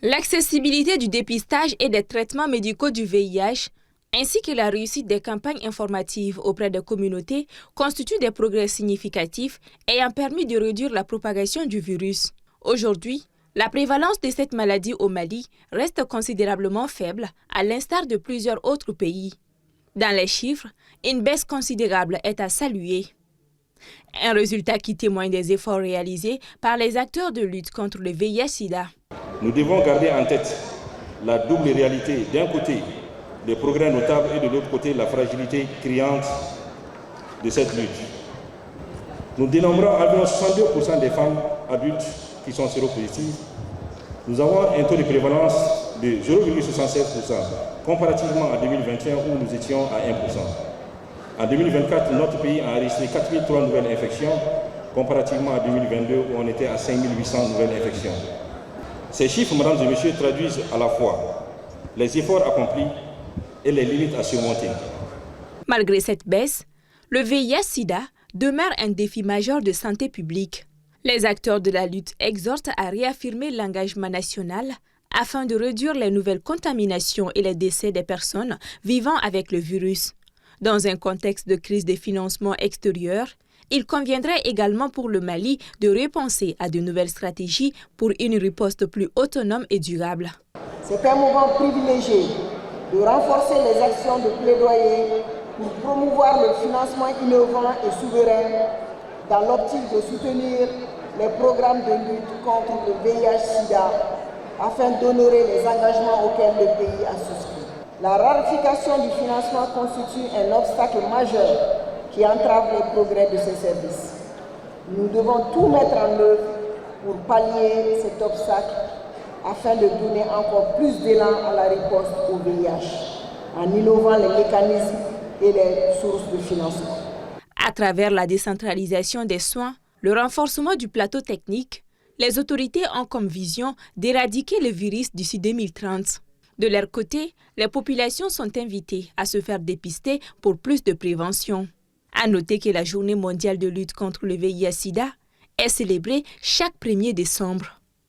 L'accessibilité du dépistage et des traitements médicaux du VIH, ainsi que la réussite des campagnes informatives auprès des communautés, constituent des progrès significatifs ayant permis de réduire la propagation du virus. Aujourd'hui, la prévalence de cette maladie au Mali reste considérablement faible, à l'instar de plusieurs autres pays. Dans les chiffres, une baisse considérable est à saluer. Un résultat qui témoigne des efforts réalisés par les acteurs de lutte contre le VIH-Sida. Nous devons garder en tête la double réalité, d'un côté, les progrès notables et de l'autre côté, la fragilité criante de cette lutte. Nous dénombrons environ 62% des femmes adultes qui sont séropositives. Nous avons un taux de prévalence de 0,76%, comparativement à 2021 où nous étions à 1%. En 2024, notre pays a enregistré 4003 nouvelles infections, comparativement à 2022 où on était à 5800 nouvelles infections. Ces chiffres, mesdames et messieurs, traduisent à la fois les efforts accomplis et les limites à surmonter. Malgré cette baisse, le VIH-Sida demeure un défi majeur de santé publique. Les acteurs de la lutte exhortent à réaffirmer l'engagement national afin de réduire les nouvelles contaminations et les décès des personnes vivant avec le virus. Dans un contexte de crise des financements extérieurs, il conviendrait également pour le Mali de repenser à de nouvelles stratégies pour une riposte plus autonome et durable. C'est un moment privilégié de renforcer les actions de plaidoyer pour promouvoir le financement innovant et souverain dans l'optique de soutenir les programmes de lutte contre le VIH-Sida afin d'honorer les engagements auxquels le pays a souscrit. La rarification du financement constitue un obstacle majeur qui entrave les progrès de ces services. Nous devons tout mettre en œuvre pour pallier cet obstacle afin de donner encore plus d'élan à la riposte au VIH, en innovant les mécanismes et les sources de financement. À travers la décentralisation des soins, le renforcement du plateau technique, les autorités ont comme vision d'éradiquer le virus d'ici 2030. De leur côté, les populations sont invitées à se faire dépister pour plus de prévention. À noter que la Journée mondiale de lutte contre le VIH-Sida est célébrée chaque 1er décembre.